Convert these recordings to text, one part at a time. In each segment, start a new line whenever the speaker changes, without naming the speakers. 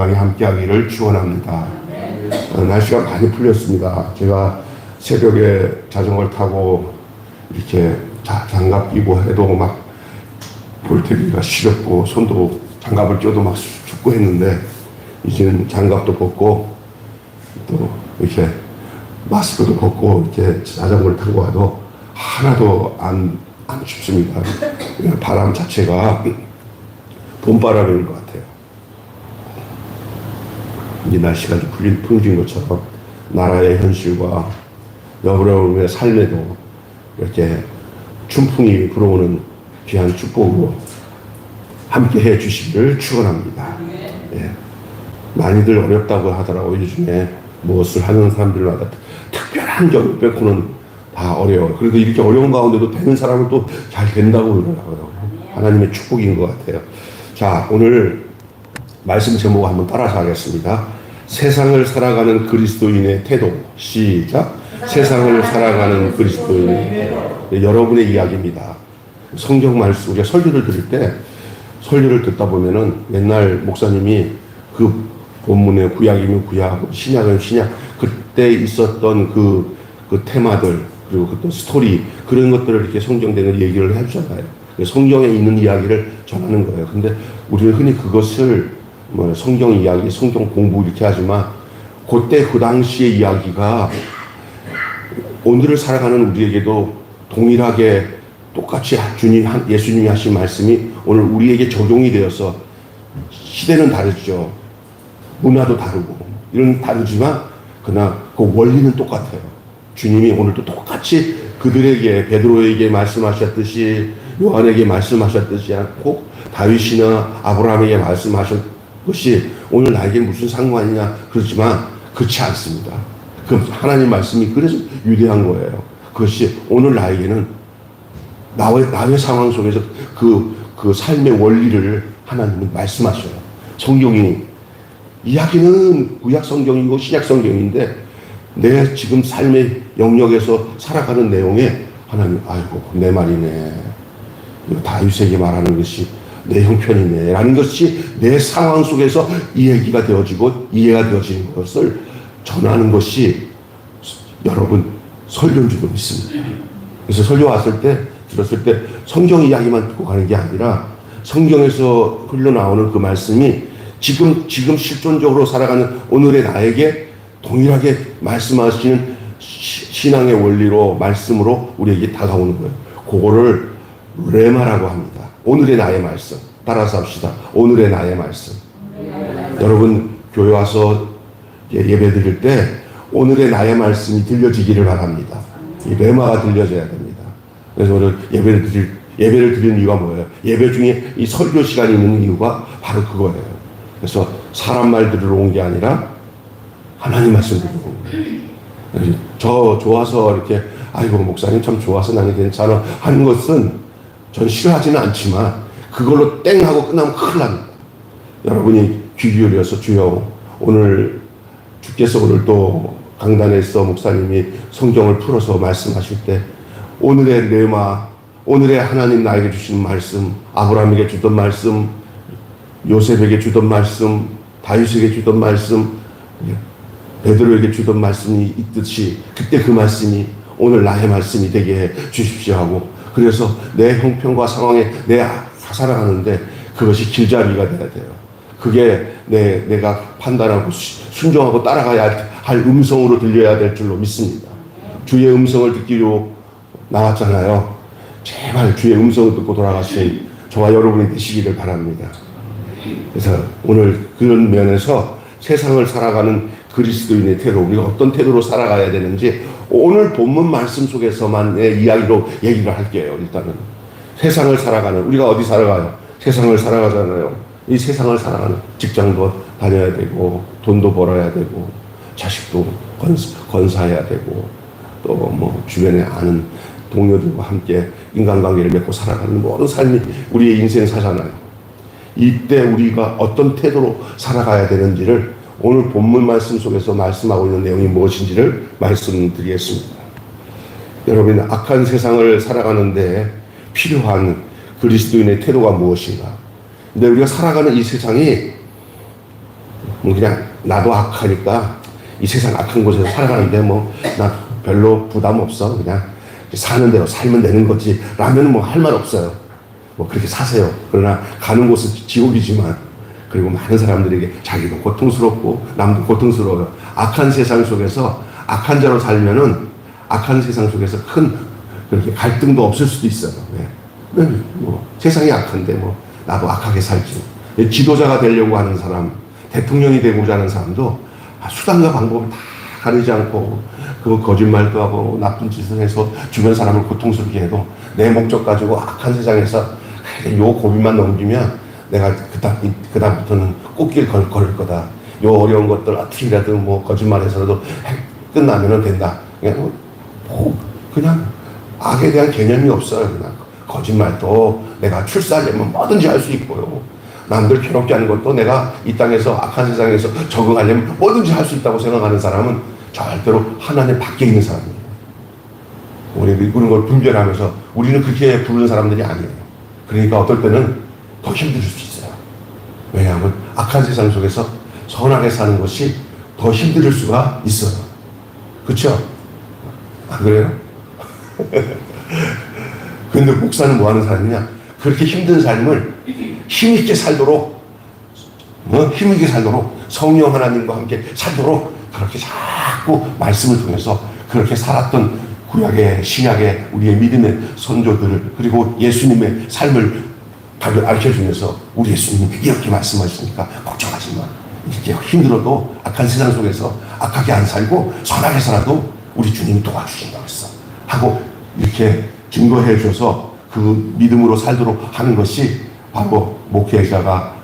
건강히 함께하기를 축원합니다. 날씨가 많이 풀렸습니다. 제가 새벽에 자전거를 타고 이렇게 장갑 끼고 해도 막 볼테기가 시렵고 손도 장갑을 껴도 막 춥고 했는데 이제는 장갑도 벗고 또 이렇게 마스크도 벗고 이렇게 자전거를 타고 와도 하나도 안 춥습니다. 바람 자체가 봄바람인 것 같아요. 이 날씨가 풀어진 것처럼 나라의 현실과 여러분의 삶에도 이렇게 춘풍이 불어오는 귀한 축복으로 함께 해 주시기를 축원합니다. 예. 많이들 어렵다고 하더라고요. 요즘에 무엇을 하는 사람들마다 특별한 경우 빼고는 다 어려워요. 그래도 이렇게 어려운 가운데도 되는 사람은 또 잘 된다고 그러더라고요. 하나님의 축복인 것 같아요. 자, 오늘 말씀 제목 한번 따라서 하겠습니다. 세상을 살아가는 그리스도인의 태도. 시작. 세상을 살아가는 그리스도인의 태도. 여러분의 이야기입니다. 성경 말씀, 우리가 설교를 들을 때 설교를 듣다 보면은 옛날 목사님이 그 본문의 구약이면 구약, 신약은 신약, 그때 있었던 그 테마들, 그리고 그 또 스토리, 그런 것들을 이렇게 성경대로 얘기를 해주잖아요. 성경에 있는 이야기를 전하는 거예요. 근데 우리는 흔히 그것을 뭐 성경 이야기, 성경 공부 이렇게 하지만 그때 그 당시의 이야기가 오늘을 살아가는 우리에게도 동일하게 똑같이 예수님이 하신 말씀이 오늘 우리에게 적용이 되어서 시대는 다르죠. 문화도 다르고 이런 다르지만 그러나 그 원리는 똑같아요. 주님이 오늘도 똑같이 그들에게 베드로에게 말씀하셨듯이 요한에게 말씀하셨듯이 않고 다윗이나 아브라함에게 말씀하신 것이 오늘 나에게 무슨 상관이냐 그렇지만 그렇지 않습니다. 그 하나님 말씀이 그래서 위대한 거예요. 그것이 오늘 나에게는 나의 상황 속에서 그 삶의 원리를 하나님은 말씀하셔요. 성경이 이야기는 구약 성경이고 신약 성경인데 내 지금 삶의 영역에서 살아가는 내용에 하나님, 아이고 내 말이네. 다윗에게 말하는 것이 내 형편이네 라는 것이 내 상황 속에서 이 얘기가 되어지고 이해가 되어지는 것을 전하는 것이 여러분 설교인 줄도 믿습니다. 그래서 설교 왔을 때 들었을 때 성경 이야기만 듣고 가는 게 아니라 성경에서 흘러나오는 그 말씀이 지금 실존적으로 살아가는 오늘의 나에게 동일하게 말씀하시는 신앙의 원리로 말씀으로 우리에게 다가오는 거예요. 그거를 레마라고 합니다. 오늘의 나의 말씀. 따라서 합시다. 오늘의 나의 말씀. 여러분 교회 와서 예배 드릴 때 오늘의 나의 말씀이 들려지기를 바랍니다. 이 레마가 들려져야 됩니다. 그래서 오늘 예배를 드리는 이유가 뭐예요? 예배 중에 이 설교 시간이 있는 이유가 바로 그거예요. 그래서 사람 말 들으러 온 게 아니라 하나님 말씀 들으러 온 거예요. 저 좋아서 이렇게 아이고 목사님 참 좋아서 나는 괜찮아 하는 것은 전 싫어하지는 않지만 그걸로 땡 하고 끝나면 큰일 납니다. 여러분이 귀 기울여서 주여 오늘 주께서 오늘 또 강단에서 목사님이 성경을 풀어서 말씀하실 때 오늘의 레마, 오늘의 하나님 나에게 주시는 말씀, 아브라함에게 주던 말씀, 요셉에게 주던 말씀, 다윗에게 주던 말씀, 베드로에게 주던 말씀이 있듯이 그때 그 말씀이 오늘 나의 말씀이 되게 해 주십시오 하고 그래서 내 형편과 상황에 내가 살아가는데 그것이 길잡이가 돼야 돼요. 그게 내가 판단하고 순종하고 따라가야 할 음성으로 들려야 될 줄로 믿습니다. 주의 음성을 듣기로 나왔잖아요. 제발 주의 음성을 듣고 돌아가신 저와 여러분이 되시기를 바랍니다. 그래서 오늘 그런 면에서 세상을 살아가는 그리스도인의 태도, 우리가 어떤 태도로 살아가야 되는지 오늘 본문 말씀 속에서만의 이야기로 얘기를 할게요. 일단은 세상을 살아가는, 우리가 어디 살아가요? 세상을 살아가잖아요. 이 세상을 살아가는 직장도 다녀야 되고 돈도 벌어야 되고 자식도 건사해야 되고 또 뭐 주변에 아는 동료들과 함께 인간관계를 맺고 살아가는 모든 삶이 우리의 인생 사잖아요. 이때 우리가 어떤 태도로 살아가야 되는지를 오늘 본문 말씀 속에서 말씀하고 있는 내용이 무엇인지를 말씀드리겠습니다. 여러분, 악한 세상을 살아가는데 필요한 그리스도인의 태도가 무엇인가? 근데 우리가 살아가는 이 세상이 뭐 그냥 나도 악하니까 이 세상 악한 곳에서 살아가는데 뭐 나 별로 부담 없어. 그냥 사는 대로 살면 되는 거지. 라면 뭐 할 말 없어요. 뭐 그렇게 사세요. 그러나 가는 곳은 지옥이지만, 그리고 많은 사람들에게 자기도 고통스럽고 남도 고통스러워요. 악한 세상 속에서 악한 자로 살면은 악한 세상 속에서 큰 그렇게 갈등도 없을 수도 있어요. 네. 뭐 세상이 악한데 뭐 나도 악하게 살지. 지도자가 되려고 하는 사람, 대통령이 되고자 하는 사람도 수단과 방법을 다 가리지 않고 그 거짓말도 하고 나쁜 짓을 해서 주변 사람을 고통스럽게 해도 내 목적 가지고 악한 세상에서 요 고비만 넘기면 내가 그다음부터는 꽃길 걸을 거다. 요 어려운 것들 어떻게라든 뭐 거짓말해서라도 끝나면은 된다. 그냥 악에 대한 개념이 없어요. 그냥 거짓말도 내가 출세하려면 뭐든지 할 수 있고요. 남들 괴롭게 하는 것도 내가 이 땅에서 악한 세상에서 적응하려면 뭐든지 할 수 있다고 생각하는 사람은 절대로 하나님 밖에 있는 사람이에요. 우리 그런 걸 분별하면서 우리는 그렇게 부르는 사람들이 아니에요. 그러니까 어떨 때는 더 힘들 수 있어요. 왜냐하면 악한 세상 속에서 선하게 사는 것이 더 힘들 수가 있어요. 그렇죠? 안 그래요? 근데 목사는 뭐 하는 사람이냐? 그렇게 힘든 삶을 힘있게 살도록, 힘있게 살도록, 성령 하나님과 함께 살도록 그렇게 자꾸 말씀을 통해서 그렇게 살았던 구약의, 신약의 우리의 믿음의 선조들을, 그리고 예수님의 삶을 가르쳐주면서 우리 예수님이 이렇게 말씀하시니까 걱정하지 마. 이렇게 힘들어도 악한 세상 속에서 악하게 안 살고 선하게 살아도 우리 주님이 도와주신다고 했어. 하고 이렇게 증거해 줘서 그 믿음으로 살도록 하는 것이 바로 목회자가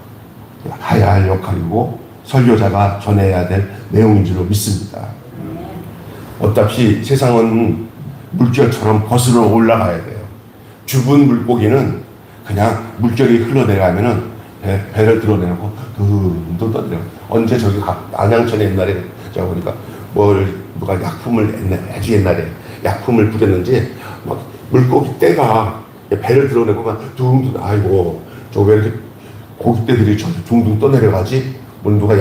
해야 할 역할이고 설교자가 전해야 될 내용인 줄로 믿습니다. 어차피 세상은 물결처럼 거슬러 올라가야 돼요. 죽은 물고기는 그냥 물결이 흘러내려가면은 배를 들어내고 둥둥 떠내려. 언제 저기 안양천에 옛날에 제가 보니까 누가 약품을 아주 옛날에 약품을 뿌렸는지 막 물고기 떼가 배를 들어내고 막 둥둥, 아이고 저 왜 이렇게 고깃대들이 저 둥둥 떠내려가지? 뭐 누가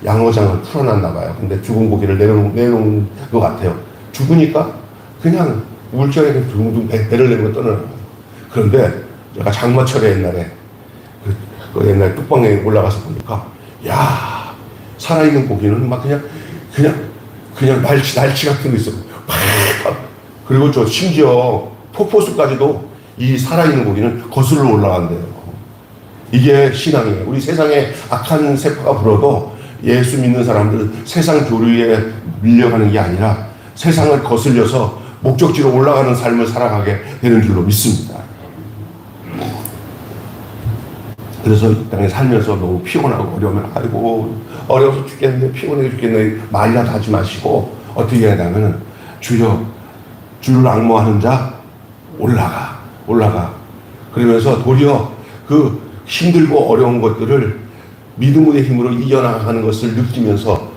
양어장을 풀어놨나 봐요. 근데 죽은 고기를 내놓은 것 같아요. 죽으니까 그냥 물결에 둥둥 배를 내고 떠내려가요. 그런데 제가 장마철에 옛날에 그 옛날 뚝방에 올라가서 보니까 야, 살아있는 고기는 막 그냥 날치 같은 거 있어. 그리고 저 심지어 폭포수까지도 이 살아있는 고기는 거슬러 올라간대요. 이게 신앙이에요. 우리 세상에 악한 세파가 불어도 예수 믿는 사람들은 세상 교류에 밀려가는 게 아니라 세상을 거슬려서 목적지로 올라가는 삶을 살아가게 되는 줄로 믿습니다. 그래서 이 땅에 살면서 너무 피곤하고 어려우면 아이고 어려워서 죽겠네, 피곤해 죽겠네 말이라도 하지 마시고 어떻게 해야 되냐면 주여, 주를 앙모하는 자 올라가 그러면서 도리어 그 힘들고 어려운 것들을 믿음의 힘으로 이겨나가는 것을 느끼면서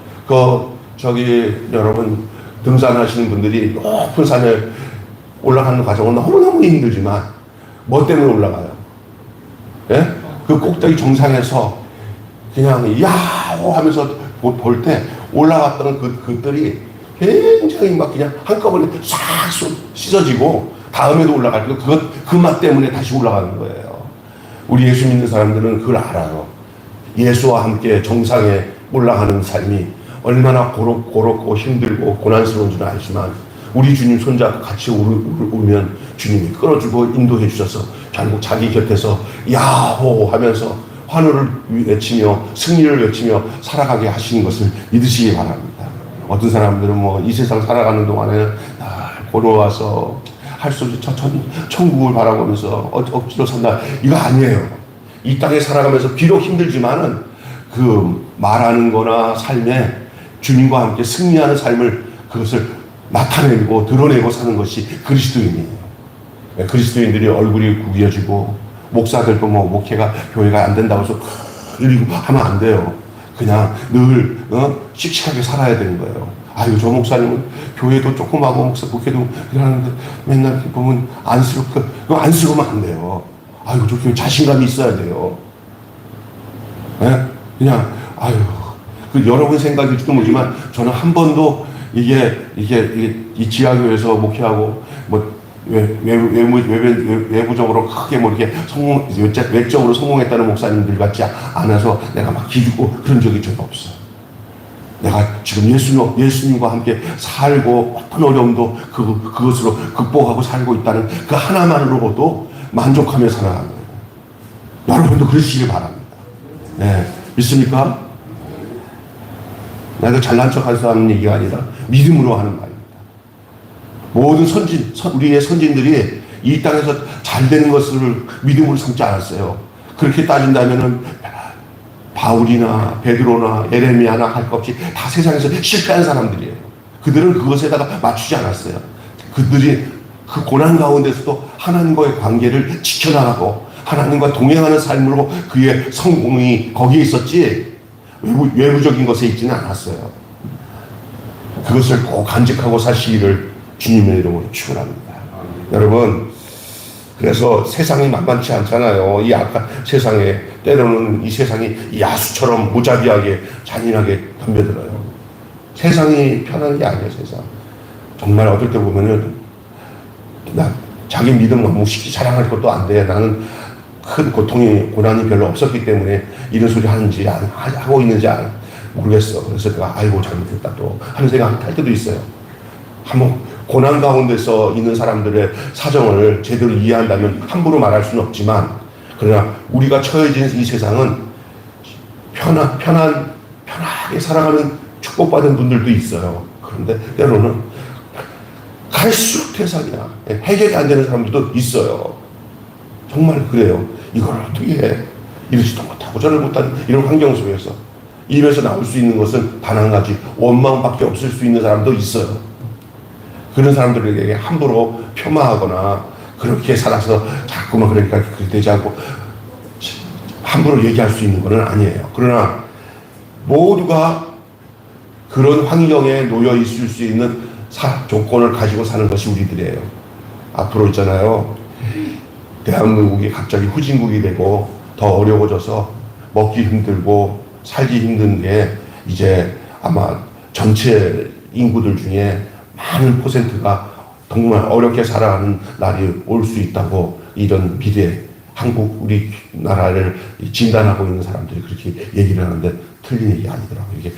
여러분 등산하시는 분들이 높은 산에 올라가는 과정은 너무너무 힘들지만 뭐 때문에 올라가요? 예? 그 꼭대기 정상에서 그냥 야호 하면서 볼 때 올라갔던 그들이 굉장히 막 그냥 한꺼번에 싹 씻어지고 다음에도 올라갈 때 그 맛 때문에 다시 올라가는 거예요. 우리 예수 믿는 사람들은 그걸 알아요. 예수와 함께 정상에 올라가는 삶이 얼마나 고롭고 힘들고 고난스러운 줄 알지만 우리 주님 손잡고 같이 오면 주님이 끌어주고 인도해 주셔서 결국 자기 곁에서 야호 하면서 환호를 외치며 승리를 외치며 살아가게 하시는 것을 믿으시기 바랍니다. 어떤 사람들은 뭐 이 세상 살아가는 동안에 고로워서 할 수 없이 천국을 바라보면서 억지로 산다. 이거 아니에요. 이 땅에 살아가면서 비록 힘들지만은 그 말하는 거나 삶에 주님과 함께 승리하는 삶을 그것을 나타내고 드러내고 사는 것이 그리스도인이에요. 그리스도인들이 얼굴이 구겨지고 목사들도 뭐 목회가 교회가 안 된다고 해서 이러고 하면 안 돼요. 그냥 늘 씩씩하게 살아야 되는 거예요. 아이고 저 목사님은 교회도 조그마하고 목회도 하는데 맨날 보면 안쓰럽고 그거 안쓰러우면 안 돼요. 아이고 저 교회 자신감이 있어야 돼요. 네? 그냥 아유, 그 여러분 생각일지도 모르지만 저는 한 번도 이 지하교회에서 목회하고 뭐 외부적으로 크게 뭐 이렇게 외적으로 성공했다는 목사님들 같지 않아서 내가 막 기죽고 그런 적이 전혀 없어. 내가 지금 예수님과 함께 살고 어떤 어려움도 그것으로 극복하고 살고 있다는 그 하나만으로도 만족하며 살아가는 거예요. 여러분도 그러시길 바랍니다. 네, 믿습니까? 내가 잘난 척해서 하는 얘기가 아니라 믿음으로 하는 말입니다. 모든 우리의 선진들이 이 땅에서 잘 되는 것을 믿음으로 삼지 않았어요. 그렇게 따진다면은 바울이나 베드로나 예레미야나 할 것 없이 다 세상에서 실패한 사람들이에요. 그들은 그것에다가 맞추지 않았어요. 그들이 그 고난 가운데서도 하나님과의 관계를 지켜나가고 하나님과 동행하는 삶으로 그의 성공이 거기에 있었지 외부적인 것에 있지는 않았어요. 그것을 꼭 간직하고 사시기를 주님의 이름으로 축원합니다. 여러분, 그래서 세상이 만만치 않잖아요. 이 악한 세상에 때로는 이 세상이 야수처럼 무자비하게 잔인하게 덤벼들어요. 세상이 편한 게 아니에요. 세상 정말 어떨 때 보면은 자기 믿음 너무 쉽게 자랑할 것도 안 돼. 나는 큰 고난이 별로 없었기 때문에 이런 소리 하는지 하고 있는지 모르겠어. 그래서 내가 아이고 잘못했다 또 하는 생각 할 때도 있어요. 한번 고난 가운데서 있는 사람들의 사정을 제대로 이해한다면 함부로 말할 수는 없지만, 그러나 우리가 처해진 이 세상은 편하게 살아가는 축복받은 분들도 있어요. 그런데 때로는 갈수록 태산이야. 해결이 안 되는 사람들도 있어요. 정말 그래요. 이걸 어떻게 해? 이러지도 못하고 저를 못하는 이런 환경 속에서 입에서 나올 수 있는 것은 단 한 가지, 원망밖에 없을 수 있는 사람도 있어요. 그런 사람들에게 함부로 폄하하거나 그렇게 살아서 자꾸만 그러니까 그렇게 되지 않고 함부로 얘기할 수 있는 건 아니에요. 그러나 모두가 그런 환경에 놓여 있을 수 있는 조건을 가지고 사는 것이 우리들이에요. 앞으로 있잖아요. 대한민국이 갑자기 후진국이 되고 더 어려워져서 먹기 힘들고 살기 힘든 게 이제 아마 전체 인구들 중에 많은 퍼센트가 정말 어렵게 살아가는 날이 올 수 있다고, 이런 미래 한국 우리나라를 진단하고 있는 사람들이 그렇게 얘기를 하는데 틀린 얘기 아니더라고요. 이게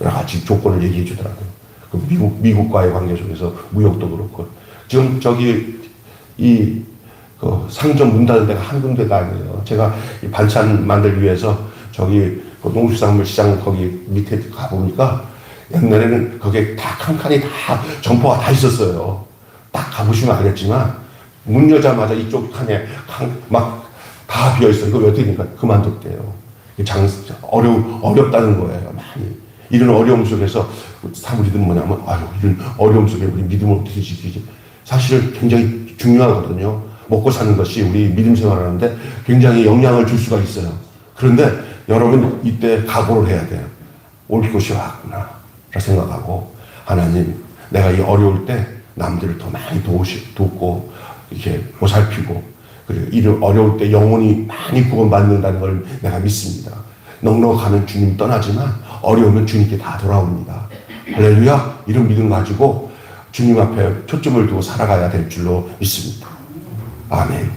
여러 가지 조건을 얘기해 주더라고요. 그 미국과의 관계 속에서 무역도 그렇고, 지금 그 상점 문 닫은 데가 한 군데가 아니에요. 제가 이 반찬 만들기 위해서 저기 그 농수산물 시장 거기 밑에 가보니까 옛날에는 거기에 다 칸칸이 다 점포가 다 있었어요. 딱 가보시면 알겠지만 문 여자마자 이쪽 칸에 막 다 비어 있어요. 이거 왜 되니까 그만뒀대요. 어렵다는 거예요. 많이. 이런 어려움 속에서 사무리들은 뭐냐면, 이런 어려움 속에 우리 믿음을 어떻게 지키지? 사실 굉장히 중요하거든요. 먹고 사는 것이 우리 믿음 생활하는데 굉장히 영향을 줄 수가 있어요. 그런데 여러분 이때 각오를 해야 돼요. 올 것이 왔구나 라 생각하고, 하나님 내가 이 어려울 때 남들을 더 많이 돕고 이렇게 보살피고, 그리고 이런 어려울 때 영혼이 많이 구원받는다는 걸 내가 믿습니다. 넉넉하면 주님 떠나지만 어려우면 주님께 다 돌아옵니다. 할렐루야. 이런 믿음 가지고 주님 앞에 초점을 두고 살아가야 될 줄로 믿습니다. 아멘.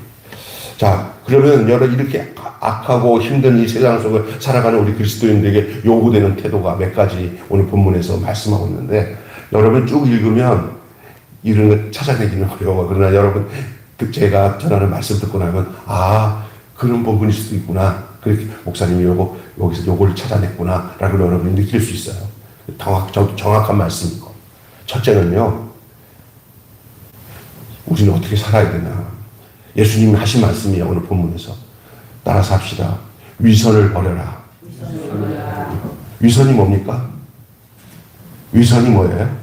자, 그러면 이렇게 악하고 힘든 이 세상 속을 살아가는 우리 그리스도인들에게 요구되는 태도가 몇 가지 오늘 본문에서 말씀하고 있는데, 여러분 쭉 읽으면 이런 거 찾아내기는 어려워. 그러나 여러분 제가 전하는 말씀 듣고 나면 그런 부분일 수도 있구나. 그렇게 목사님이 여기서 요거를 찾아냈구나 라고 여러분이 느낄 수 있어요. 정확한 말씀이고. 첫째는요, 우리는 어떻게 살아야 되나. 예수님이 하신 말씀이에요. 오늘 본문에서. 따라서 합시다. 위선을 버려라. 위선이 뭡니까? 위선이 뭐예요?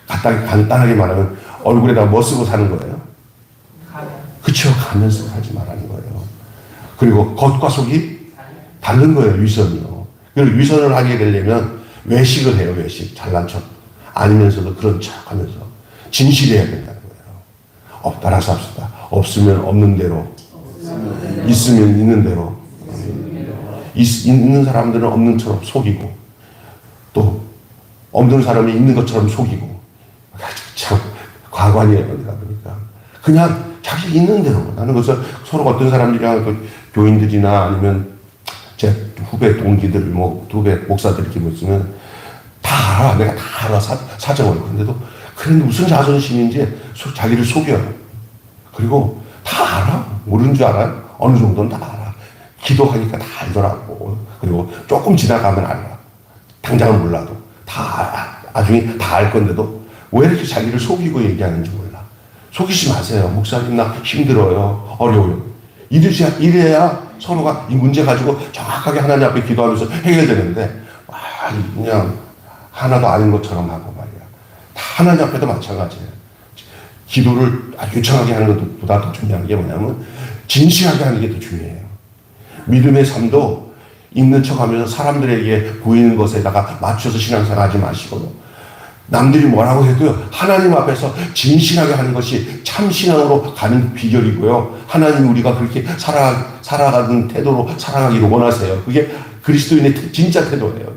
간단하게 말하면 얼굴에다 뭐 쓰고 사는 거예요? 그쵸. 가면 쓰고 살지 말라는 거예요. 그리고 겉과 속이 다른 거예요. 위선이요. 그리고 위선을 하게 되려면 외식을 해요. 외식. 잘난 척. 아니면서도 그런 척 하면서 진실해야 된다는 거예요. 따라서 합시다. 없으면 없는 대로, 있으면 있는 대로. 있는 사람들은 없는 처럼 속이고, 또 없는 사람이 있는 것처럼 속이고, 참 과관이에요. 내가 보니까 그냥 자기 있는 대로. 나는 그래서 서로 어떤 사람들이랑 그 교인들이나 아니면 제 후배 동기들, 후배 목사들 이렇게 있으면 다 알아. 내가 다 알아. 사정을. 근데도 그런데 무슨 자존심인지 자기를 속여요. 그리고 다 알아. 모르는 줄 알아요. 어느 정도는 다 알아. 기도하니까 다 알더라고. 그리고 조금 지나가면 알아. 당장은 몰라도 다 나중에 다 알 건데도 왜 이렇게 자기를 속이고 얘기하는지 몰라. 속이지 마세요. 목사님 나 힘들어요. 어려워요. 이래야 서로가 이 문제 가지고 정확하게 하나님 앞에 기도하면서 해결되는데 그냥 하나도 아닌 것처럼 하고 말이야. 다 하나님 앞에도 마찬가지예요. 기도를 아주 유창하게 하는 것보다 더 중요한 게 뭐냐면 진실하게 하는 게 더 중요해요. 믿음의 삶도 있는 척하면서 사람들에게 보이는 것에다가 맞춰서 신앙생활 하지 마시고 남들이 뭐라고 해도 하나님 앞에서 진실하게 하는 것이 참 신앙으로 가는 비결이고요. 하나님 우리가 그렇게 살아가는 태도로 살아가기를 원하세요. 그게 그리스도인의 진짜 태도예요.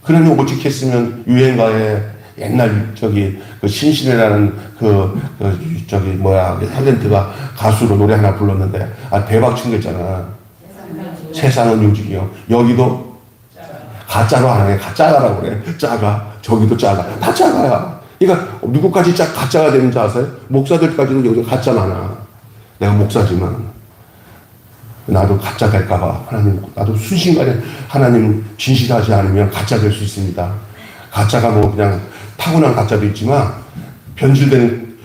그러니 오직 했으면 유행가에 옛날 그 신신이라는 탤런트가 가수로 노래 하나 불렀는데 대박 친 거 있잖아. 세상은 요직이요. 여기도 가짜로 하는 게 가짜라고 그래. 작아. 저기도 작아. 다 작아야. 그러니까 누구까지 가짜가 되는지 아세요? 목사들까지는 여기서 가짜 많아. 내가 목사지만 나도 가짜 될까봐 하나님, 나도 순식간에 하나님 진실하지 않으면 가짜 될 수 있습니다. 가짜가 뭐 그냥 타고난 가짜도 있지만 변질되는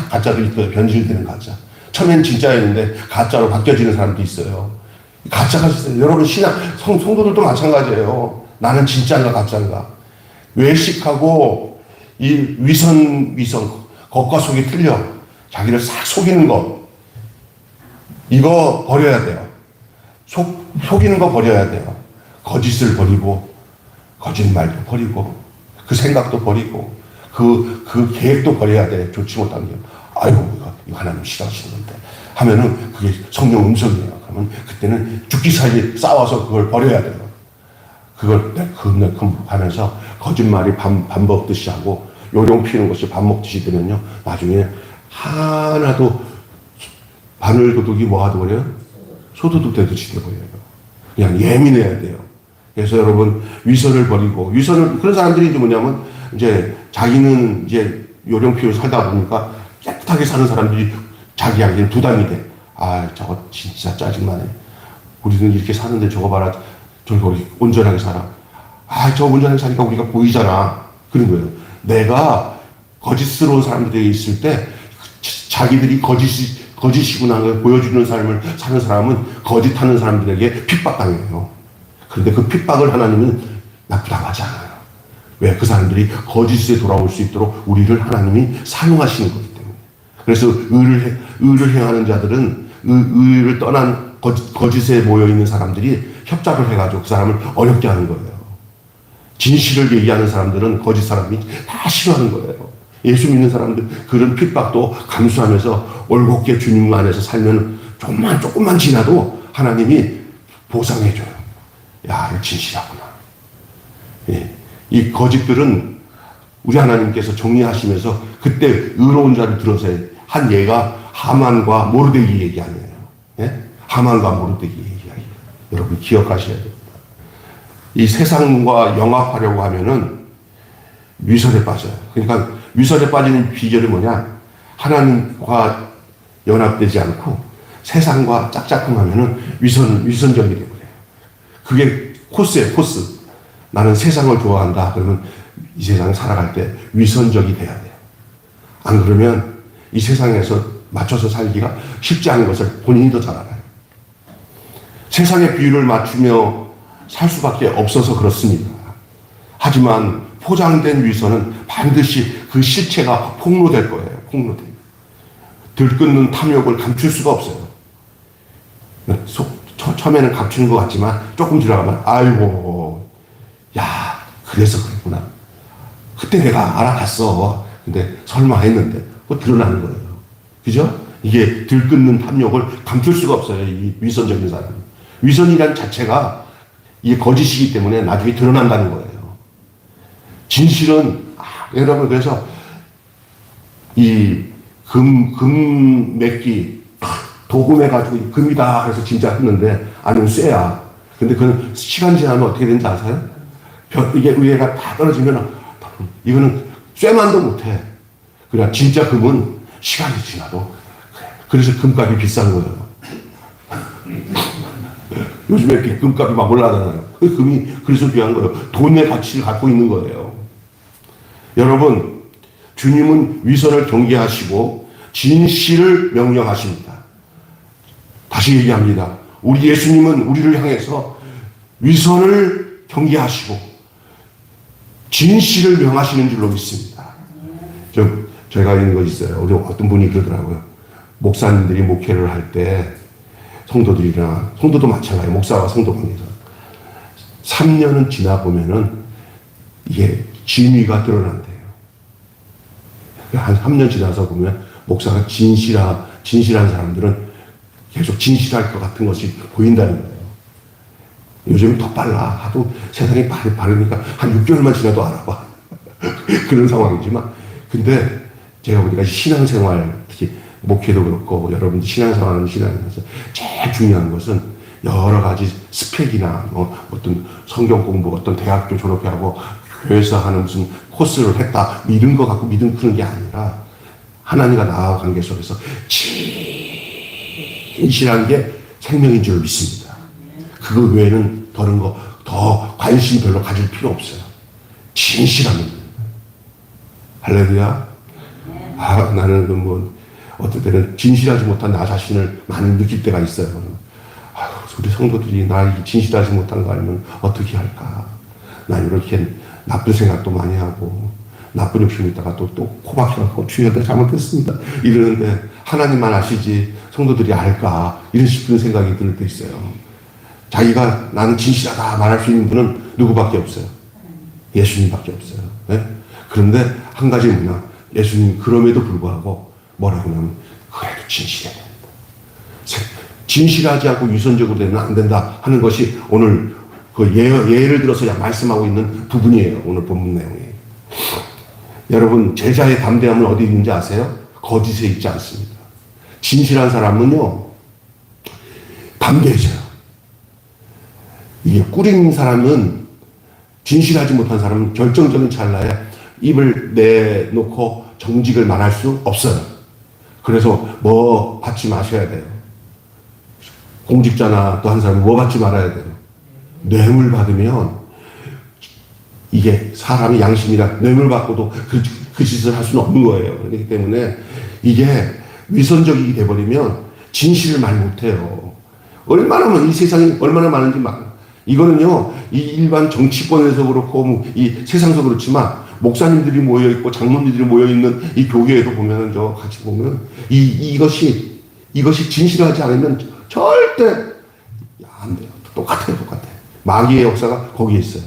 가짜도 있어요. 변질되는 가짜. 처음엔 진짜였는데 가짜로 바뀌어지는 사람도 있어요. 가짜가 있어요. 여러분 성도들도 마찬가지예요. 나는 진짜인가 가짜인가. 외식하고 이 위선 겉과 속이 틀려. 자기를 싹 속이는 거. 이거 버려야 돼요. 속이는 거 버려야 돼요. 거짓을 버리고 거짓말도 버리고 그 생각도 버리고 그 계획도 버려야 돼. 좋지 못한 게. 아이고 이거 하나님 싫어하시는 건데 하면은 그게 성령 음성이에요. 그러면 그때는 죽기 사이에 싸워서 그걸 버려야 돼요. 그걸 하면서 거짓말이 밥 먹듯이 하고 요령 피우는 것이 밥 먹듯이 되면요. 나중에 하나도 바늘도둑이 뭐가 돼버려요? 소도둑 되듯이 돼버려요. 그냥 예민해야 돼요. 그래서 여러분 위선을 버리고 그런 사람들이 이제 뭐냐면 이제 자기는 이제 요령 피우고 살다 보니까 깨끗하게 사는 사람들이 자기에게는 부담이 돼. 저거 진짜 짜증나네. 우리는 이렇게 사는데 저거 봐라. 저거 온전하게 살아. 저 온전하게 사니까 우리가 보이잖아. 그런 거예요. 내가 거짓스러운 사람들에게 있을 때 자기들이 거짓이구나 보여주는 삶을 사는 사람은 거짓하는 사람들에게 핍박당해요. 그런데 그 핍박을 하나님은 나쁘다고 하지 않아요. 왜? 그 사람들이 거짓에 돌아올 수 있도록 우리를 하나님이 사용하시는 거기 때문에. 그래서 의를 행하는 자들은 의를 떠난 거짓에 모여있는 사람들이 협작을 해가지고 그 사람을 어렵게 하는 거예요. 진실을 얘기하는 사람들은 거짓 사람이 다 싫어하는 거예요. 예수 믿는 사람들 그런 핍박도 감수하면서 올곧게 주님 안에서 살면 조금만 지나도 하나님이 보상해줘요. 야, 이거 진실하구나. 예. 이 거짓들은 우리 하나님께서 정리하시면서 그때 의로운 자를 들어서 한 예가 하만과 모르드기 얘기 아니에요. 예? 하만과 모르드기 얘기예요. 여러분 기억하셔야 됩니다. 이 세상과 영합하려고 하면은 위선에 빠져요. 그러니까 위선에 빠지는 비결이 뭐냐? 하나님과 연합되지 않고 세상과 짝짝꿍하면은 위선적이 되고 그래요. 그게 코스예요, 코스. 나는 세상을 좋아한다. 그러면 이 세상 살아갈 때 위선적이 돼야 돼요. 안 그러면 이 세상에서 맞춰서 살기가 쉽지 않은 것을 본인이 더 잘 알아요. 세상의 비율을 맞추며 살 수밖에 없어서 그렇습니다. 하지만 포장된 위선은 반드시 그 실체가 폭로될 거예요. 폭로됩니다. 들끓는 탐욕을 감출 수가 없어요. 처음에는 감추는 것 같지만 조금 지나가면 아이고 야 그래서 그랬구나. 그때 내가 알아봤어. 근데 설마 했는데 그거 드러나는 거예요. 그죠? 이게 들끓는 탐욕을 감출 수가 없어요. 이 위선적인 사람은. 위선이란 자체가 이게 거짓이기 때문에 나중에 드러난다는 거예요. 진실은, 여러분, 그래서 이 금 맺기, 도금해가지고 금이다 해서 진짜 했는데, 아니면 쇠야. 근데 그건 시간 지나면 어떻게 되는지 아세요? 이게 위에가 다 떨어지면, 이거는 쇠만도 못해. 그러니까 진짜 금은 시간이 지나도 그래. 그래서 금값이 비싼 거예요. 요즘에 이렇게 금값이 막 올라가잖아요. 그 금이 그래서 귀한 거예요. 돈의 가치를 갖고 있는 거예요. 여러분, 주님은 위선을 경계하시고 진실을 명령하십니다. 다시 얘기합니다. 우리 예수님은 우리를 향해서 위선을 경계하시고 진실을 명하시는 줄로 믿습니다. 저희가 있는 거 있어요. 우리 어떤 분이 그러더라고요. 목사님들이 목회를 할 때 성도들이나, 성도도 마찬가지예요. 목사와 성도 관계에서 3년은 지나 보면은 이게 진위가 드러난대요. 한 3년 지나서 보면 목사가 진실한 사람들은 계속 진실할 것 같은 것이 보인다는 거예요. 요즘은 더 빨라. 하도 세상이 빠르니까 한 6개월만 지나도 알아봐. 그런 상황이지만, 근데 제가 보니까 신앙생활, 특히 목회도 그렇고 여러분들 신앙생활하는 신앙에서 제일 중요한 것은 여러 가지 스펙이나 어떤 성경 공부, 어떤 대학교 졸업하고 교회에서 하는 무슨 코스를 했다, 이런 거 갖고 믿음 크는 게 아니라 하나님과 나와 관계 속에서 진실한 게 생명인 줄 믿습니다. 그거 외에는 다른 거 더 관심 별로 가질 필요 없어요. 진실합니다. 할렐루야. 나는 어떨 때는 진실하지 못한 나 자신을 많이 느낄 때가 있어요. 우리 성도들이 나 진실하지 못한 거 알면 어떻게 할까? 난 이렇게 나쁜 생각도 많이 하고, 나쁜 욕심이 있다가 또 코박혀갖고 주여 내가 잘못했습니다 이러는데 하나님만 아시지 성도들이 알까? 이런 싶은 생각이 들 때 있어요. 자기가 나는 진실하다 말할 수 있는 분은 누구밖에 없어요. 예수님밖에 없어요. 네? 그런데 한 가지 뭐냐, 예수님 그럼에도 불구하고 뭐라고 하면 그래도 진실해야 된다. 진실하지 않고 위선적으로 되면 안 된다 하는 것이 오늘 그 예를 들어서 말씀하고 있는 부분이에요. 오늘 본문 내용이. 여러분, 제자의 담대함은 어디 있는지 아세요? 거짓에 있지 않습니다. 진실한 사람은요, 담대해져요. 이게 꾸린 사람은, 진실하지 못한 사람은 결정적인 찰나에 입을 내놓고 정직을 말할 수 없어요. 그래서 뭐 받지 마셔야 돼요. 공직자나 또 한 사람이 뭐 받지 말아야 돼요. 뇌물 받으면 이게 사람의 양심이라 뇌물 받고도 그 짓을 할 수는 없는 거예요. 그렇기 때문에 이게 위선적이 돼버리면 진실을 말 못해요. 이 세상이 얼마나 많은지 이거는요, 이 일반 정치권에서 그렇고 이 세상에서 그렇지만 목사님들이 모여있고 장로님들이 모여있는 이 교회에도 보면은 같이 보면 이것이 진실하지 않으면 절대 안 돼요. 똑같아요. 마귀의 역사가 거기에 있어요.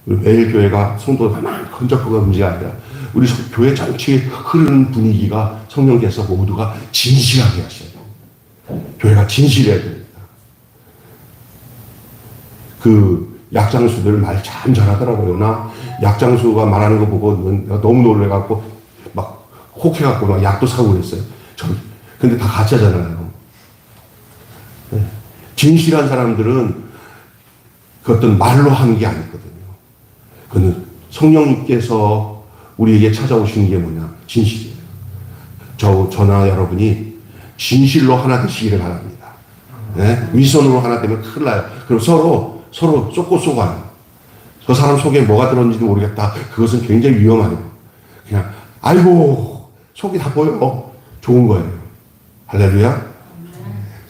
매일 교회가 성도가 막 건적하고 문제가 아니라 우리 교회 전체에 흐르는 분위기가 성령께서 모두가 진실하게 하셔야 돼요. 교회가 진실해야 됩니다. 그 약장수들 말 참 잘하더라고요. 나 약장수가 말하는 거 보고 너무 놀래갖고 막 혹해갖고 막 약도 사고 그랬어요. 근데 다 가짜잖아요. 네. 진실한 사람들은 그 어떤 말로 하는 게 아니거든요. 그는 성령님께서 우리에게 찾아오시는 게 뭐냐? 진실이에요. 저나 여러분이 진실로 하나 되시기를 바랍니다. 네? 위선으로 하나 되면 큰일 나요. 그럼 서로 쏟고 쏘가요. 저 사람 속에 뭐가 들었는지도 모르겠다. 그것은 굉장히 위험해요. 그냥 아이고 속이 다 보여. 좋은 거예요. 할렐루야.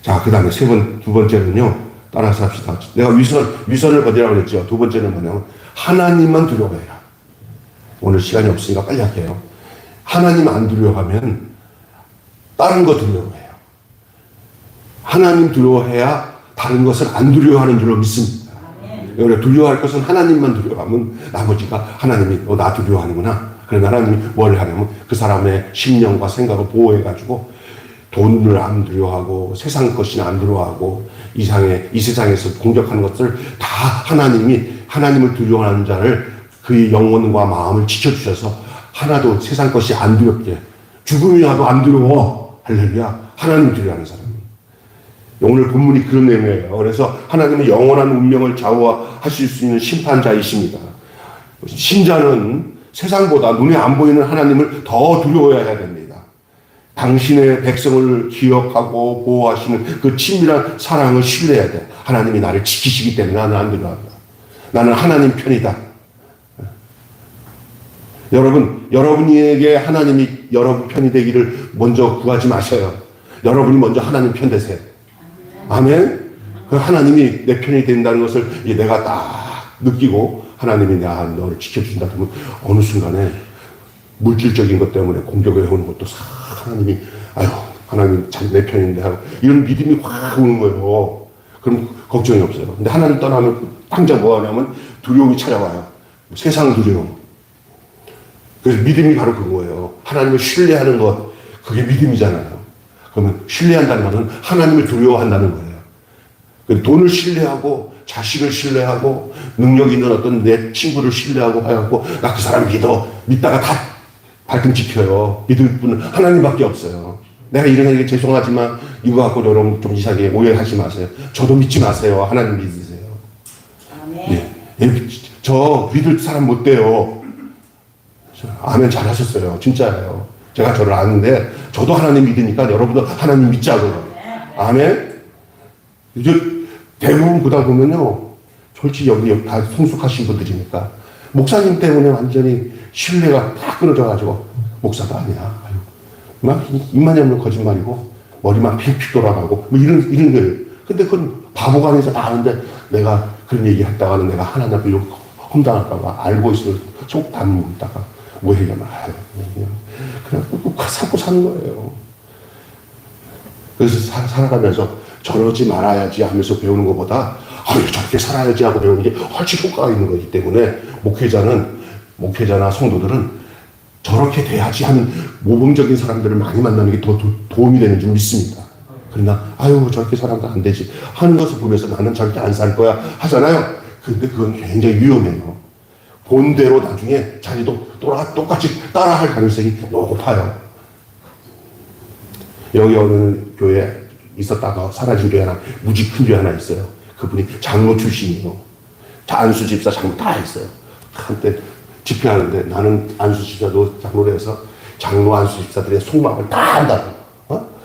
자, 그 다음에 두 번째는요, 따라서 합시다. 내가 위선을 거디라고 그랬죠. 두 번째는 뭐냐면 하나님만 두려워해라. 오늘 시간이 없으니까 빨리 할게요. 하나님 안 두려워하면 다른 거 두려워해요. 하나님 두려워해야 다른 것을 안 두려워하는 줄로 믿습니다. 그래, 두려워할 것은 하나님만 두려워하면 나머지가 하나님이 나 두려워하는구나. 그래, 하나님이 뭘 하냐면 그 사람의 심령과 생각을 보호해가지고 돈을 안 두려워하고 세상 것이나 안 두려워하고 이 세상에서 공격하는 것을 다 하나님을 두려워하는 자를 그의 영혼과 마음을 지켜주셔서 하나도 세상 것이 안 두렵게 죽음이 와도 안 두려워. 할렐루야. 하나님 두려워하는 사람. 오늘 본문이 그런 내용이에요. 그래서 하나님은 영원한 운명을 좌우하실 수 있는 심판자이십니다. 신자는 세상보다 눈에 안 보이는 하나님을 더 두려워해야 됩니다. 당신의 백성을 기억하고 보호하시는 그 친밀한 사랑을 신뢰해야 돼. 하나님이 나를 지키시기 때문에 나는 안 두려워한다. 나는 하나님 편이다. 여러분에게 하나님이 여러분 편이 되기를 먼저 구하지 마셔요. 여러분이 먼저 하나님 편 되세요. 아멘? 그 하나님이 내 편이 된다는 것을 내가 딱 느끼고 하나님이 너를 지켜준다 그러면 어느 순간에 물질적인 것 때문에 공격을 해오는 것도 하나님이 하나님 참 내 편인데 하고 이런 믿음이 확 오는 거예요. 그럼 걱정이 없어요. 근데 하나님 떠나면 당장 뭐 하냐면 두려움이 찾아와요. 세상 두려움. 그래서 믿음이 바로 그거예요. 하나님을 신뢰하는 것, 그게 믿음이잖아요. 그러면 신뢰한다는 것은 하나님을 두려워한다는 거예요. 돈을 신뢰하고 자식을 신뢰하고 능력 있는 어떤 내 친구를 신뢰하고 해갖고 나 그 사람 믿다가 다 발등 지켜요. 믿을 분은 하나님밖에 없어요. 내가 이런 게 죄송하지만 이거 갖고 여러분 좀 이상하게 오해하지 마세요. 저도 믿지 마세요. 하나님 믿으세요. 예. 저 믿을 사람 못 돼요. 아멘 잘하셨어요. 진짜예요. 제가 저를 아는데 저도 하나님 믿으니까 여러분도 하나님 믿자고요. 아멘. 이제 대부분 보다 보면요. 솔직히 여기 다 성숙하신 분들이니까 목사님 때문에 완전히 신뢰가 다 끊어져가지고 목사도 아니야. 막 입만이 없는 거짓말이고 머리만 픽픽 돌아가고 뭐 이런 거예요. 근데 그건 바보가 아니서 다 아는데 내가 그런 얘기 했다가는 내가 하나님 험당할까봐 알고 있으면 속 담고 있다가 뭐 얘기하면 그냥 꾹꾹 참고 사는 거예요. 그래서 살아가면서 저러지 말아야지 하면서 배우는 것보다 저렇게 살아야지 하고 배우는 게 훨씬 효과가 있는 거기 때문에 목회자나 성도들은 저렇게 돼야지 하는 모범적인 사람들을 많이 만나는 게 더 도움이 되는 줄 믿습니다. 그러나 저렇게 살아도 안 되지 하는 것을 보면서 나는 저렇게 안 살 거야 하잖아요. 근데 그건 굉장히 위험해요. 본대로 나중에 자기도 똑같이 따라할 가능성이 높아요. 여기 어느 교회에 있었다가 사라진 교회 하나, 무지 큰 교회 하나 있어요. 그분이 장로 출신이에요. 안수 집사 장로 다 했어요. 한때 집회하는데 나는 안수 집사도 장로를 해서 장로 안수 집사들의 속마음을 다 안다고.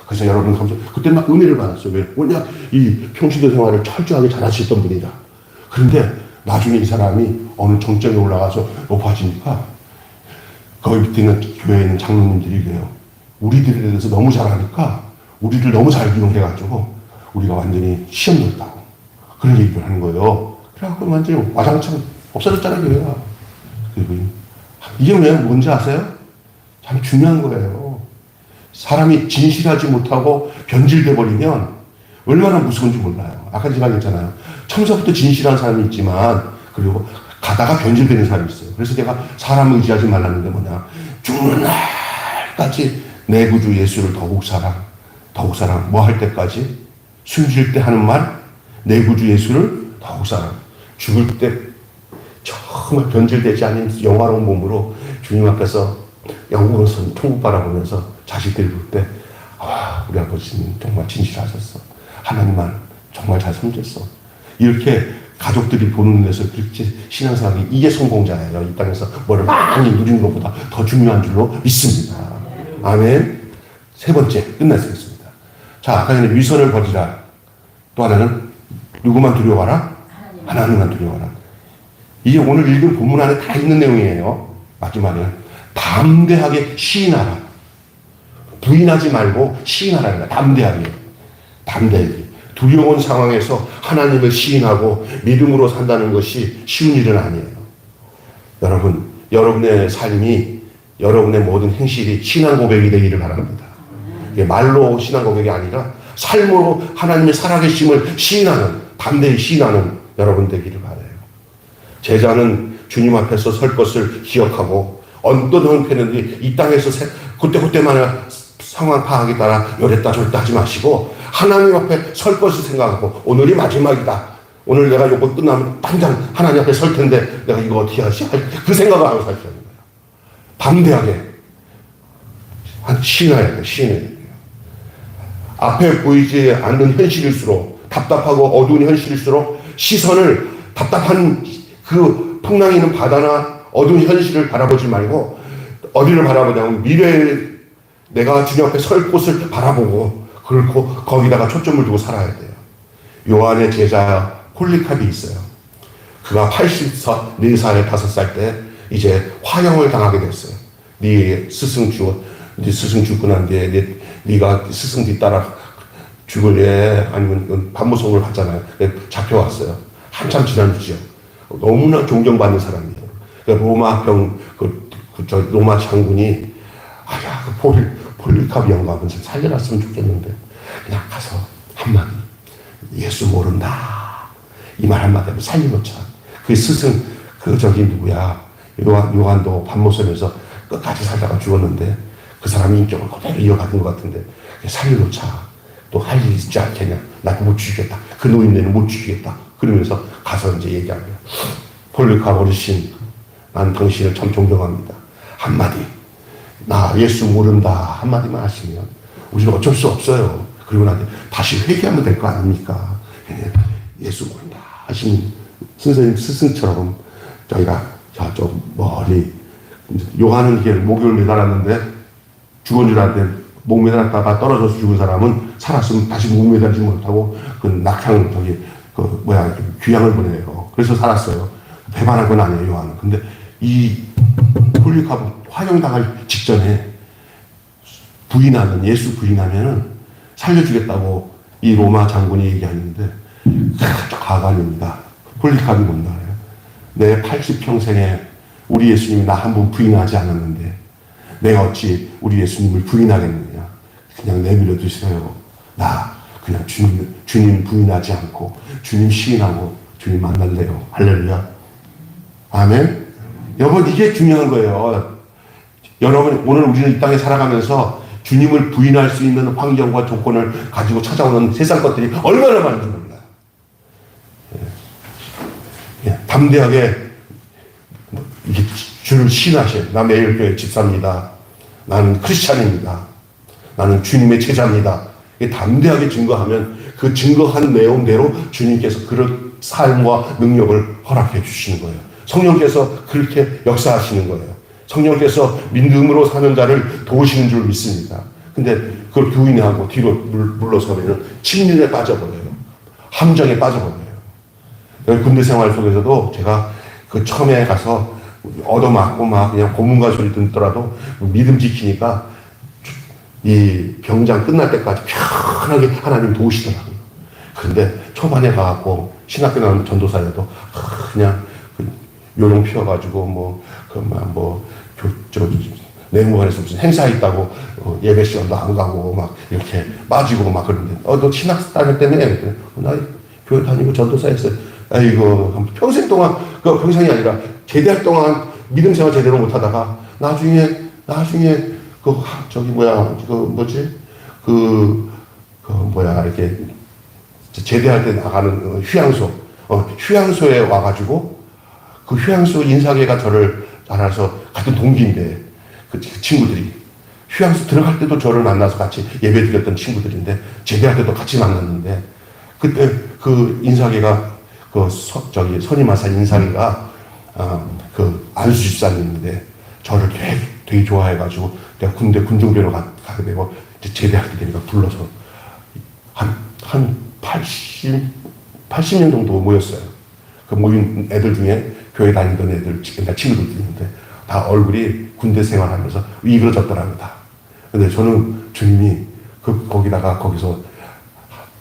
그래서 여러분 하면서 그때 막 은혜를 받았어요. 왜? 왜냐? 이 평신도 생활을 철저하게 잘하셨던 분이다. 그런데 나중에 이 사람이 어느 정점에 올라가서 높아지니까 거기 밑에 있는 교회에 있는 장로님들이 그래요. 우리들에 대해서 너무 잘하니까 우리를 너무 잘 기용해가지고 우리가 완전히 시험 들었다고 그런 얘기를 하는 거예요. 그래갖고 완전히 와장창 없어졌잖아요. 교회가. 이게 왜 뭔지 아세요? 참 중요한 거예요. 사람이 진실하지 못하고 변질돼 버리면 얼마나 무서운지 몰라요. 아까 제가 얘기했잖아요. 처음부터 진실한 사람이 있지만 그리고 가다가 변질되는 사람이 있어요. 그래서 내가 사람을 의지하지 말라는 게 뭐냐. 죽는 날까지 내 구주 예수를 더욱 사랑 뭐 할 때까지 숨쉴 때 하는 말 내 구주 예수를 더욱 사랑 죽을 때 정말 변질되지 않은 영화로운 몸으로 주님 앞에서 영광으로 천국 바라보면서 자식들 볼 때 우리 아버지는 정말 진실하셨어. 하나님만 정말 잘 섬겼어. 이렇게 가족들이 보는 데서 그렇게 신앙생활이 이게 성공자예요. 이 땅에서 뭐를 많이 누리는 것보다 더 중요한 줄로 믿습니다. 아멘. 세 번째 끝났습니다. 자, 아까 전에 위선을 버리라. 또 하나는 누구만 두려워하라? 하나님만 두려워하라. 이게 오늘 읽은 본문 안에 다 있는 내용이에요. 마지막에는 담대하게 시인하라. 부인하지 말고 시인하라. 담대하게. 두려운 상황에서 하나님을 시인하고 믿음으로 산다는 것이 쉬운 일은 아니에요. 여러분, 여러분의 삶이, 여러분의 모든 행실이 신앙 고백이 되기를 바랍니다. 이게 말로 신앙 고백이 아니라 삶으로 하나님의 살아계심을 시인하는, 담대히 시인하는 여러분 되기를 바라요. 제자는 주님 앞에서 설 것을 기억하고 어떤 형편인지 이 땅에서 그때마다 상황 파악에 따라 요랬다 저랬다 하지 마시고 하나님 앞에 설 것을 생각하고 오늘이 마지막이다. 오늘 내가 이거 끝나면 당장 하나님 앞에 설 텐데 내가 이거 어떻게 하지? 그 생각을 하고 살셔야 돼요. 담대하게 시인해야 돼요. 시인해야 돼요. 앞에 보이지 않는 현실일수록 답답하고 어두운 현실일수록 시선을 답답한 그 풍랑이 있는 바다나 어두운 현실을 바라보지 말고 어디를 바라보냐면 미래에 내가 주님 앞에 설 곳을 바라보고 그렇고 거기다가 초점을 두고 살아야 돼요. 요한의 제자 폴리캅이 있어요. 그가 84살 5살 때 이제 화형을 당하게 됐어요. 네 스승 죽고 난 뒤에 네가 스승 뒤따라 죽을래 아니면 반모성을 하잖아요. 잡혀왔어요. 한참 지난 후죠. 너무나 존경받는 사람이에요. 로마 로마 장군이 폴리캅 영감은 살려놨으면 좋겠는데 그냥 가서 한마디 예수 모른다 이 말 한마디 하면 살려놓자. 그 스승 누구야 요한도 반모섬에서 끝까지 살다가 죽었는데 그 사람이 인격을 그대로 이어가는 것 같은데 살려놓자. 또 할 일 있지 않겠냐. 나 못 죽이겠다. 그 노인네는 못 죽이겠다. 그러면서 가서 이제 얘기합니다. 폴리캅 어르신, 난 당신을 참 존경합니다. 한마디, 나 예수 모른다 한마디만 하시면 우리는 어쩔 수 없어요. 그리고 나서 다시 회개하면 될 거 아닙니까? 예수 모른다 하신 선생님 스승처럼 저희가 저쪽 머리 요한은 이게 목욕을 매달았는데 죽은 줄 알았는데 목 매달았다가 떨어져서 죽은 사람은 살았으면 다시 목 매달지 못하고 그 낙향 귀향을 보내요. 그래서 살았어요. 배반한 건 아니에요, 요한은. 근데 이 폴리캅은 화형당할 직전에 예수 부인하면은 살려주겠다고 이 로마 장군이 얘기하는데 가관입니다. 폴리캅이 뭔가 해요. 내 80평생에 우리 예수님이 나 한 번 부인하지 않았는데 내가 어찌 우리 예수님을 부인하겠느냐. 그냥 내버려 두세요. 나 그냥 주님 부인하지 않고 주님 시인하고 주님 만날래요. 할렐루야. 아멘. 여러분 이게 중요한 거예요. 여러분 오늘 우리는 이 땅에 살아가면서 주님을 부인할 수 있는 환경과 조건을 가지고 찾아오는 세상 것들이 얼마나 많은지 몰라요. 담대하게 이게 주를 시인하셔요. 나 매일교회 집사입니다. 나는 크리스찬입니다. 나는 주님의 제자입니다. 담대하게 증거하면 그 증거한 내용대로 주님께서 그런 삶과 능력을 허락해 주시는 거예요. 성령께서 그렇게 역사하시는 거예요. 성령께서 믿음으로 사는 자를 도우시는 줄 믿습니다. 근데 그걸 부인하고 뒤로 물러서면 침륜에 빠져버려요. 함정에 빠져버려요. 여기 군대 생활 속에서도 제가 그 처음에 가서 얻어맞고 막 그냥 고문관 소리 듣더라도 믿음 지키니까 이 병장 끝날 때까지 편하게 하나님 도우시더라고요. 그런데 초반에 가갖고 신학교 나오는 전도사여도 그냥 요령 피워가지고 내무관에서 무슨 행사 있다고 예배 시간도 안 가고 막 이렇게 빠지고 막 그러는데 너 신학 다닐 때문에 나 교회 다니고 전도사였어요. 아이고 평생 동안 그 평생이 아니라 제대할 동안 믿음 생활 제대로 못하다가 나중에 이렇게 제대할 때 나가는 휴양소에 와가지고 그 휴양소 인사계가 저를 알아서 같은 동기인데 그 친구들이 휴양소 들어갈 때도 저를 만나서 같이 예배 드렸던 친구들인데 제대할 때도 같이 만났는데 그때 그 인사계가 선임하사 인사계가 안수 집사님인데 저를 되게 좋아해가지고 내가 군종교로 가게 되고 제대할 때 되니까 불러서 한 80명 정도 모였어요. 그 모인 애들 중에 교회 다니던 애들, 친구들도 있는데 다 얼굴이 군대 생활하면서 위그러졌더라고요, 다. 근데 저는 주님이 거기서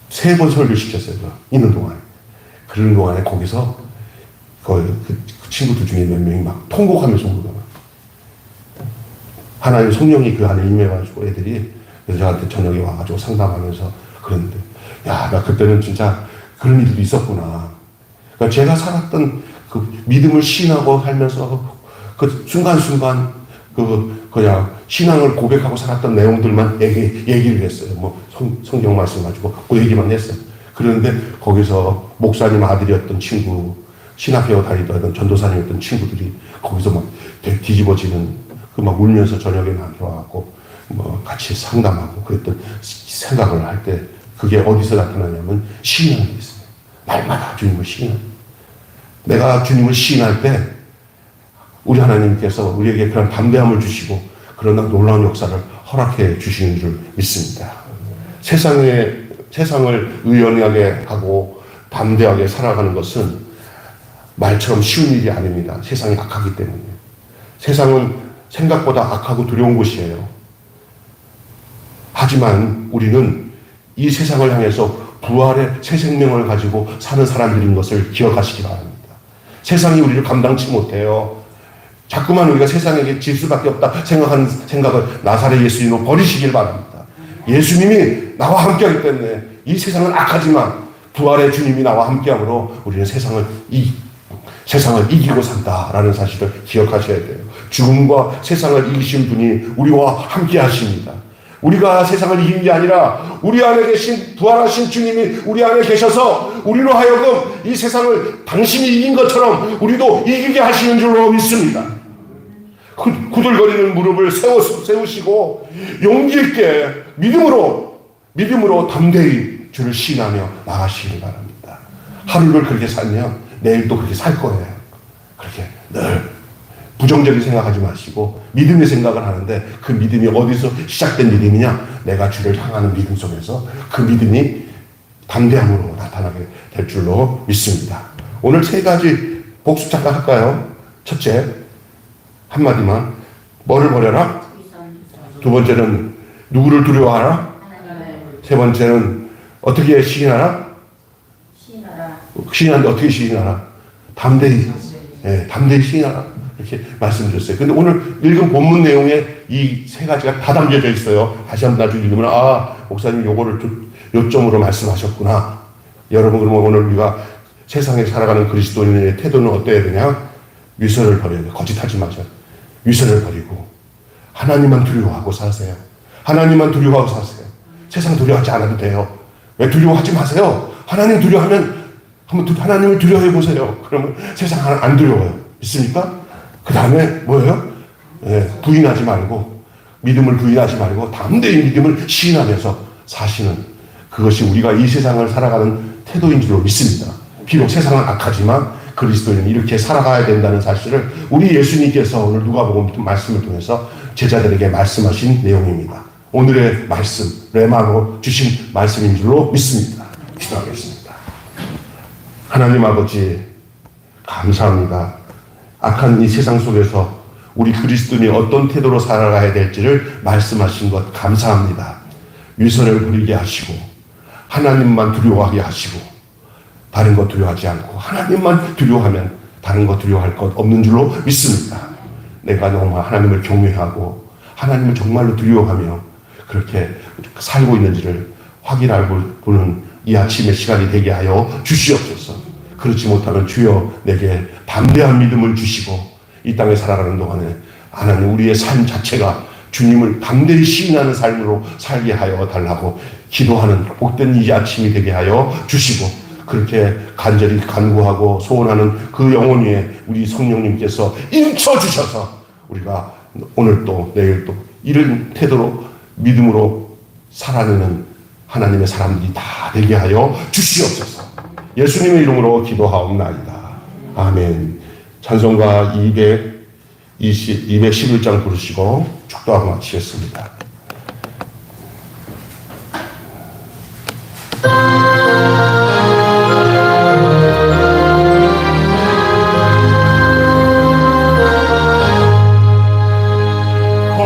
3번 설교 시켰어요, 있는 동안에. 그런 동안에 거기서 그 친구들 중에 몇 명이 막 통곡하면서 울고 하나님 성령이 그 안에 임해가지고 애들이 저한테 저녁에 와가지고 상담하면서 그랬는데 야, 나 그때는 진짜 그런 일도 있었구나. 그러니까 제가 살았던 그 믿음을 시인하고 살면서 그 순간순간 그냥 신앙을 고백하고 살았던 내용들만 얘기를 했어요. 뭐 성경 말씀 가지고 그 얘기만 했어요. 그런데 거기서 목사님 아들이었던 친구, 신학교 다니던 전도사님이었던 친구들이 거기서 막 뒤집어지는 그 막 울면서 저녁에 나한테 와갖고 뭐 같이 상담하고 그랬던 생각을 할 때 그게 어디서 나타나냐면 시인하는 게 있어요. 날마다 주님을 시인하는. 내가 주님을 시인할 때 우리 하나님께서 우리에게 그런 담대함을 주시고 그런 놀라운 역사를 허락해 주시는 줄 믿습니다. 세상을 의연하게 하고 담대하게 살아가는 것은 말처럼 쉬운 일이 아닙니다. 세상이 악하기 때문에. 세상은 생각보다 악하고 두려운 곳이에요. 하지만 우리는 이 세상을 향해서 부활의 새 생명을 가지고 사는 사람들인 것을 기억하시기 바랍니다. 세상이 우리를 감당치 못해요. 자꾸만 우리가 세상에게 질 수밖에 없다 생각하는 생각을 나사렛 예수님으로 버리시길 바랍니다. 예수님이 나와 함께하기 때문에 이 세상은 악하지만 부활의 주님이 나와 함께함으로 우리는 세상을 이기고 산다라는 사실을 기억하셔야 돼요. 죽음과 세상을 이기신 분이 우리와 함께 하십니다. 우리가 세상을 이긴 게 아니라 우리 안에 계신 부활하신 주님이 우리 안에 계셔서 우리로 하여금 이 세상을 당신이 이긴 것처럼 우리도 이기게 하시는 줄로 믿습니다. 구들거리는 무릎을 세우시고 용기 있게 믿음으로 담대히 주를 시인하며 나가시기 바랍니다. 하루를 그렇게 살면 내일 또 그렇게 살 거예요. 그렇게 늘 부정적인 생각하지 마시고 믿음의 생각을 하는데 그 믿음이 어디서 시작된 믿음이냐? 내가 주를 향하는 믿음 속에서 그 믿음이 담대함으로 나타나게 될 줄로 믿습니다. 오늘 세 가지 복습 잠깐 할까요? 첫째, 한마디만. 뭐를 버려라? 두 번째는 누구를 두려워하라? 세 번째는 어떻게 시인하라? 시인하는데 어떻게 시인하라? 담대히 시인하라. 이렇게 말씀드렸어요. 근데 오늘 읽은 본문 내용에 이 세 가지가 다 담겨져 있어요. 다시 한번 나중에 읽으면, 목사님 요거를 요점으로 말씀하셨구나. 여러분, 그러면 오늘 우리가 세상에 살아가는 그리스도인의 태도는 어때야 되냐? 위선을 버려야 돼요. 거짓하지 마세요. 위선을 버리고 하나님만 두려워하고 사세요. 하나님만 두려워하고 사세요. 세상 두려워하지 않아도 돼요. 왜 두려워하지 마세요? 하나님 두려워하면 한번 하나님을 두려워해 보세요. 그러면 세상 안 두려워요. 있습니까? 그 다음에 뭐예요? 부인하지 말고, 믿음을 부인하지 말고 담대히 믿음을 시인하면서 사시는 그것이 우리가 이 세상을 살아가는 태도인 줄로 믿습니다. 비록 세상은 악하지만 그리스도인은 이렇게 살아가야 된다는 사실을 우리 예수님께서 오늘 누가복음 말씀을 통해서 제자들에게 말씀하신 내용입니다. 오늘의 말씀, 레마로 주신 말씀인 줄로 믿습니다. 기도하겠습니다. 하나님 아버지, 감사합니다. 악한 이 세상 속에서 우리 그리스도인이 어떤 태도로 살아가야 될지를 말씀하신 것 감사합니다. 위선을 부리게 하시고 하나님만 두려워하게 하시고 다른 것 두려워하지 않고 하나님만 두려워하면 다른 것 두려워할 것 없는 줄로 믿습니다. 내가 정말 하나님을 경외하고 하나님을 정말로 두려워하며 그렇게 살고 있는지를 확인하고 보는 이 아침의 시간이 되게 하여 주시옵소서. 그렇지 못하면 주여 내게 담대한 믿음을 주시고 이 땅에 살아가는 동안에 하나님 우리의 삶 자체가 주님을 담대히 시인하는 삶으로 살게 하여 달라고 기도하는 복된 이 아침이 되게 하여 주시고 그렇게 간절히 간구하고 소원하는 그 영혼 위에 우리 성령님께서 임쳐주셔서 우리가 오늘 또 내일 또 이런 태도로 믿음으로 살아내는 하나님의 사람들이 다 되게 하여 주시옵소서. 예수님의 이름으로 기도하옵나이다. 아멘. 찬송가 211장 부르시고 축도하고 마치겠습니다.
오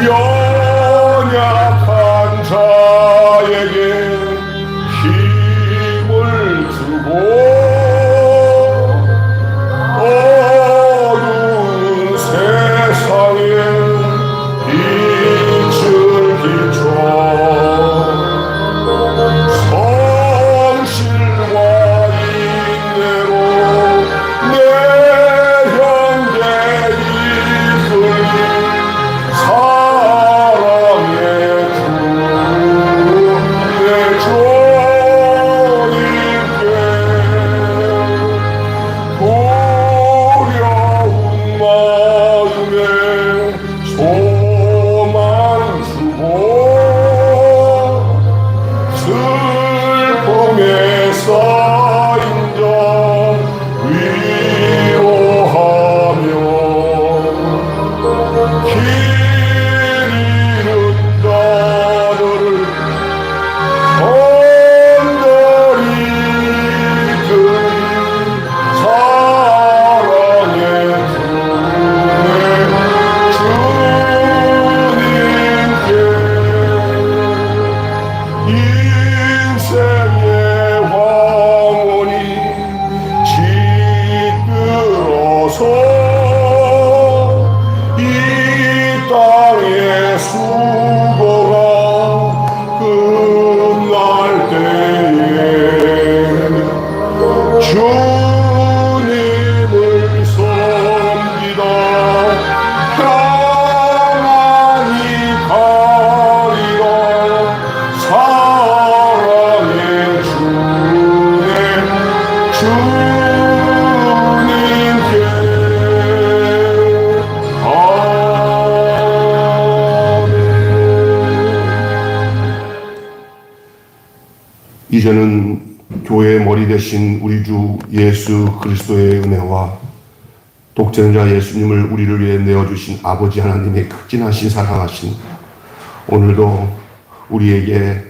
연약한 자에게 힘을 주고 어두운 세상에 빛을 비춰 성실과 인내로 내 현재 이끌리 사랑의 주 내 주님께 두려운 마음에 소망 주고 슬픔에 쌓인 자 위로하며 길 잃은 자들을 온전히 이끌리 사랑의 주님께 인생의 황혼이 짙들어서 이 땅의 수고가 끝날 때에 주님을 섬기다 평안히 가리라 사랑의 주님께 아멘. 이제는 교회의 머리 되신 우리 주 예수 그리스도의 은혜와 독생자 예수님을 우리를 위해 내어주신 아버지 하나님의 극진하신 사랑하신 오늘도 우리에게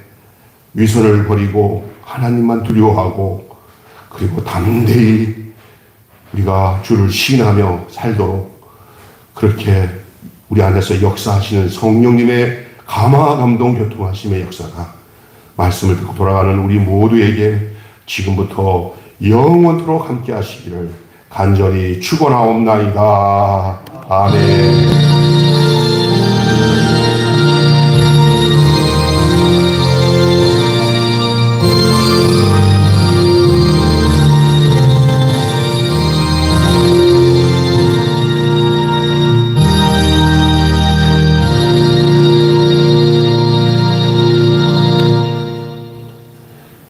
위선을 버리고 하나님만 두려워하고 그리고 담대히 우리가 주를 신하며 살도록 그렇게 우리 안에서 역사하시는 성령님의 감화 감동 교통하심의 역사가 말씀을 듣고 돌아가는 우리 모두에게 지금부터 영원토록 함께 하시기를 간절히 축원하옵나이다. 아멘.